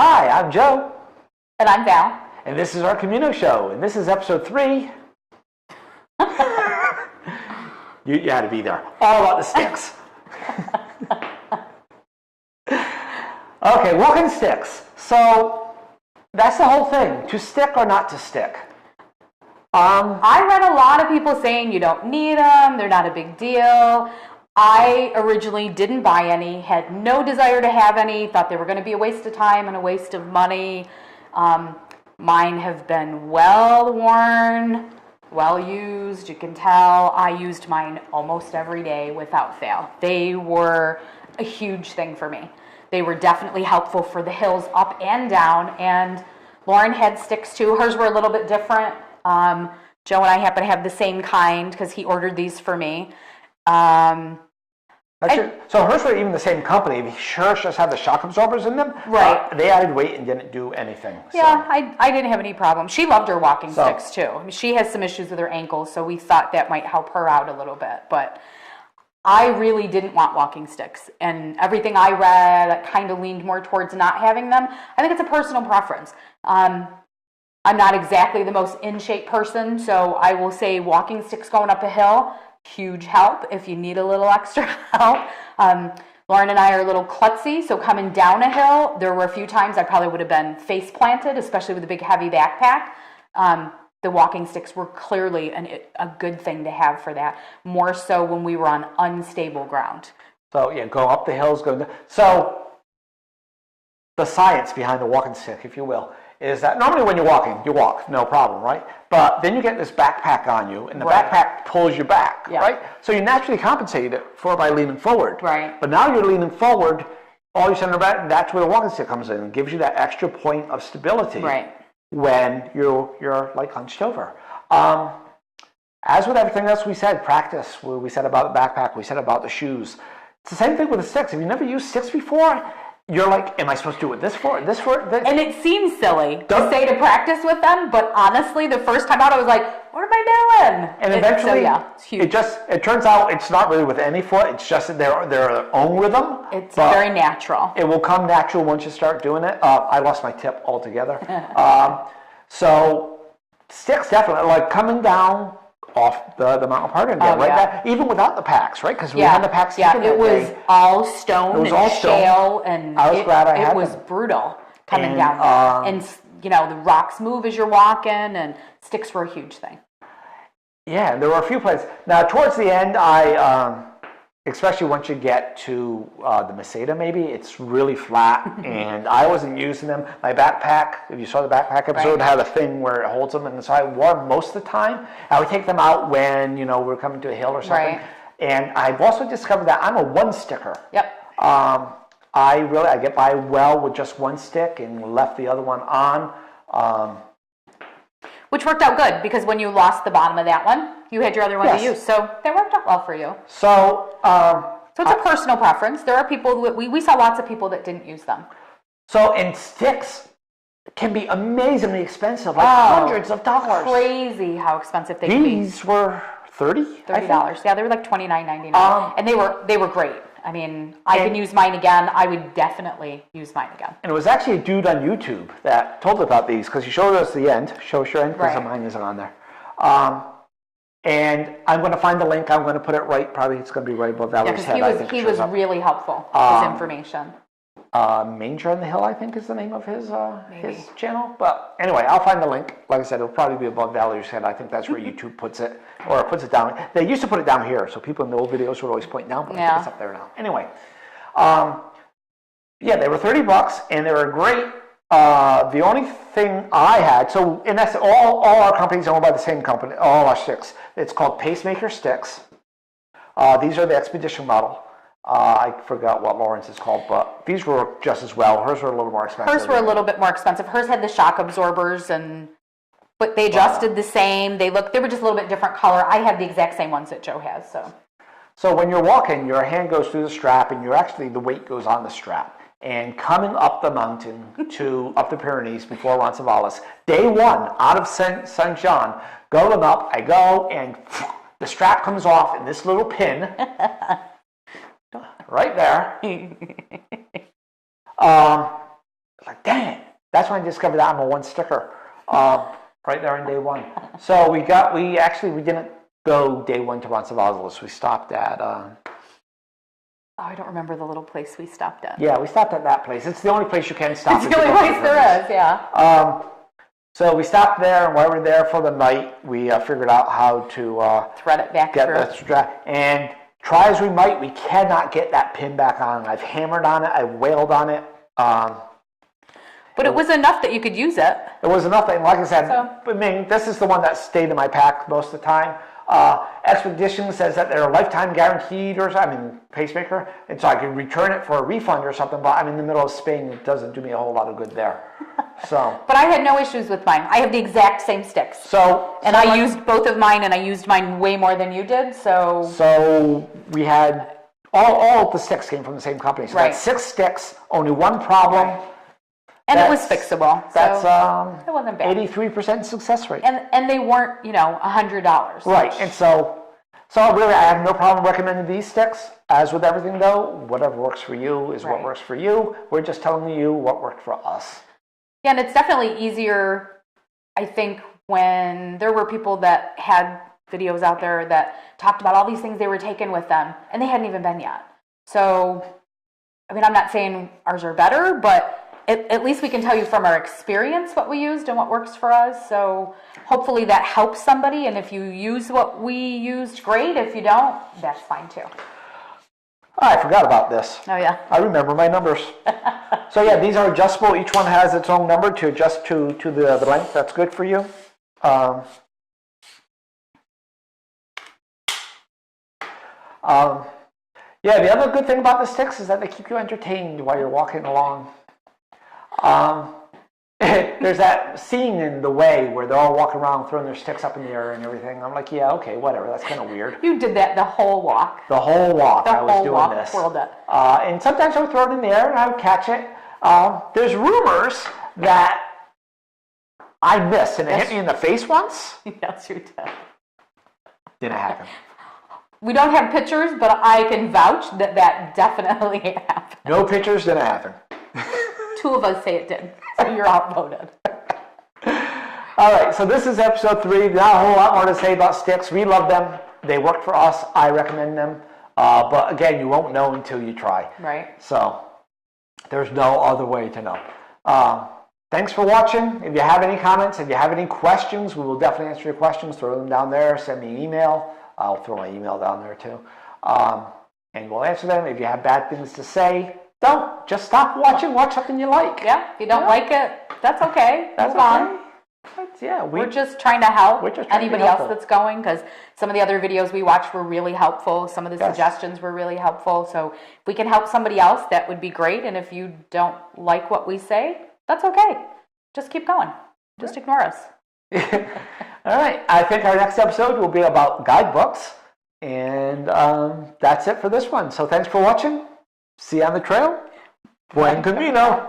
Hi, I'm Joe. And I'm Val. And this is our Camino Show. And this is episode 3. You had to be there. All about the sticks. Okay, walking sticks. So that's the whole thing. To stick or not to stick. I read a lot of people saying you don't need them. They're not a big deal. I originally didn't buy any, had no desire to have any, thought they were going to be a waste of time and a waste of money. Mine have been well worn, well used. You can tell I used mine almost every day without fail. They were a huge thing for me. They were definitely helpful for the hills up and down, and Lauren had sticks too. Hers were a little bit different. Joe and I happen to have the same kind because he ordered these for me. So hers were even the same company. Hers just had the shock absorbers in them. Right. They added weight and didn't do anything. Yeah, I didn't have any problem. She loved her walking sticks too. I mean, she has some issues with her ankles, so we thought that might help her out a little bit. But I really didn't want walking sticks. And everything I read kind of leaned more towards not having them. I think it's a personal preference. I'm not exactly the most in-shape person, so I will say walking sticks going up a hill, huge help if you need a little extra help. Lauren and I are a little klutzy, so coming down a hill, there were a few times I probably would have been face planted, especially with a big heavy backpack. The walking sticks were clearly a good thing to have for that, more so when we were on unstable ground. So yeah, go up the hills, go down. So the science behind the walking stick, if you will, is that normally when you're walking, you walk, no problem, right? But then you get this backpack on you, and the backpack pulls you back, right? So you naturally compensate it by leaning forward. Right. But now you're leaning forward, all you center back, and that's where the walking stick comes in and gives you that extra point of stability when you're like hunched over. As with everything else we said, practice, we said about the backpack, we said about the shoes. It's the same thing with the sticks. If you've never used sticks before, you're like, am I supposed to do it this for, this? And it seems silly to say to practice with them, but honestly, the first time out, I was like, what am I doing? And eventually, it's huge. It turns out it's not really with any foot. It's just their own rhythm. It's very natural. It will come natural once you start doing it. I lost my tip altogether. So sticks definitely, like coming down off the mountain part again, right? Even without the packs, right? Because we had the packs. It was all stone and shale, and I was glad I had it was them. Brutal coming down there. And the rocks move as you're walking, and sticks were a huge thing. Yeah, there were a few places. Now, towards the end, I, especially once you get to the Meseta, maybe, it's really flat, and I wasn't using them. My backpack, if you saw the backpack episode, had a thing where it holds them, and so I wore them most of the time. I would take them out when, we're coming to a hill or something. Right. And I've also discovered that I'm a one-sticker. Yep. I get by well with just one stick and left the other one on. Which worked out good, because when you lost the bottom of that one, you had your other one to use. So that worked out well for you. So it's a personal preference. There are people, we saw lots of people that didn't use them. So, and sticks can be amazingly expensive, like hundreds of dollars. Crazy how expensive they can be. These were $30? $30. Yeah, they were like $29.99. And they were great. I mean, I can use mine again. I would definitely use mine again. And it was actually a dude on YouTube that told us about these, because he showed us the end. Show us your end, because mine isn't on there. And I'm going to find the link. I'm going to put it right. Probably it's going to be right above Valerie's head. He was really helpful. His information. Manger on the Hill, I think, is the name of his channel. But anyway, I'll find the link. Like I said, it'll probably be above Valerie's head. I think that's where YouTube puts it, or puts it down. They used to put it down here, so people in the old videos would always point down, but I think it's up there now. Anyway, they were $30, and they were great. The only thing I had, so in essence, all our companies are owned by the same company, all our sticks. It's called Pacemaker Sticks. These are the Expedition model. I forgot what Lauren's is called, but these were just as well. Hers were a little more expensive. Hers were a little bit more expensive. Hers had the shock absorbers, but they adjusted the same. They were just a little bit different color. I have the exact same ones that Joe has. So when you're walking, your hand goes through the strap, and the weight goes on the strap. And coming up the mountain up the Pyrenees before Roncesvalles, day one out of Saint Jean, going up, I go, and the strap comes off in this little pin. Right there. Like, dang it. That's when I discovered that I'm a one sticker, right there on day one. So we didn't go day one to Roncesvalles. We stopped at. I don't remember the little place we stopped at. Yeah, we stopped at that place. It's the only place you can stop. It's the only place there is, yeah. So we stopped there, and while we were there for the night, we figured out how to thread it back through. And try as we might, we cannot get that pin back on. I've hammered on it. I've wailed on it. But it was enough that you could use it. It was enough that, like I said, I mean, this is the one that stayed in my pack most of the time. Expedition says that they're lifetime guaranteed, pacemaker, and so I could return it for a refund or something, but I'm in the middle of Spain, it doesn't do me a whole lot of good there. So. But I had no issues with mine. I have the exact same sticks. I used both of mine, and I used mine way more than you did, so. So we had, all of the sticks came from the same company. So that's 6 sticks, only one problem. Right. And it was fixable. That's it wasn't bad. 83% success rate. And they weren't, $100. Right. And so really I have no problem recommending these sticks. As with everything though, whatever works for you is what works for you. We're just telling you what worked for us. Yeah, and it's definitely easier, I think, when there were people that had videos out there that talked about all these things they were taking with them, and they hadn't even been yet. So, I'm not saying ours are better, but at least we can tell you from our experience what we used and what works for us. So hopefully that helps somebody. And if you use what we used, great. If you don't, that's fine too. I forgot about this. Oh, yeah. I remember my numbers. So, yeah, these are adjustable. Each one has its own number to adjust to the length that's good for you. Yeah, the other good thing about the sticks is that they keep you entertained while you're walking along. There's that scene in The Way where they're all walking around throwing their sticks up in the air and everything. I'm like, yeah, okay, whatever. That's kind of weird. You did that the whole walk. The whole walk I was doing this. Twirled it. And sometimes I would throw it in the air and I would catch it. There's rumors that I missed and it hit me in the face once. Yes, you did. Didn't happen. We don't have pictures, but I can vouch that definitely happened. No pictures, didn't happen. 2 of us say it did, so you're outvoted. All right, so this is episode 3. Not a whole lot more to say about sticks. We love them. They work for us. I recommend them. But again, you won't know until you try. Right. So there's no other way to know. Thanks for watching. If you have any comments, if you have any questions, we will definitely answer your questions. Throw them down there. Send me an email. I'll throw my email down there too. And we'll answer them. If you have bad things to say, don't. Just stop watching. Watch something you like. Yeah, if you don't like it, that's okay. That's Move on. Yeah, we're just trying to help anybody else helpful. that's going, because some of the other videos we watched were really helpful. Some of the suggestions were really helpful. So if we can help somebody else, that would be great. And if you don't like what we say, that's okay. Just keep going. Just ignore us. All right. I think our next episode will be about guidebooks. And that's it for this one. So thanks for watching. See you on the trail. Buen camino.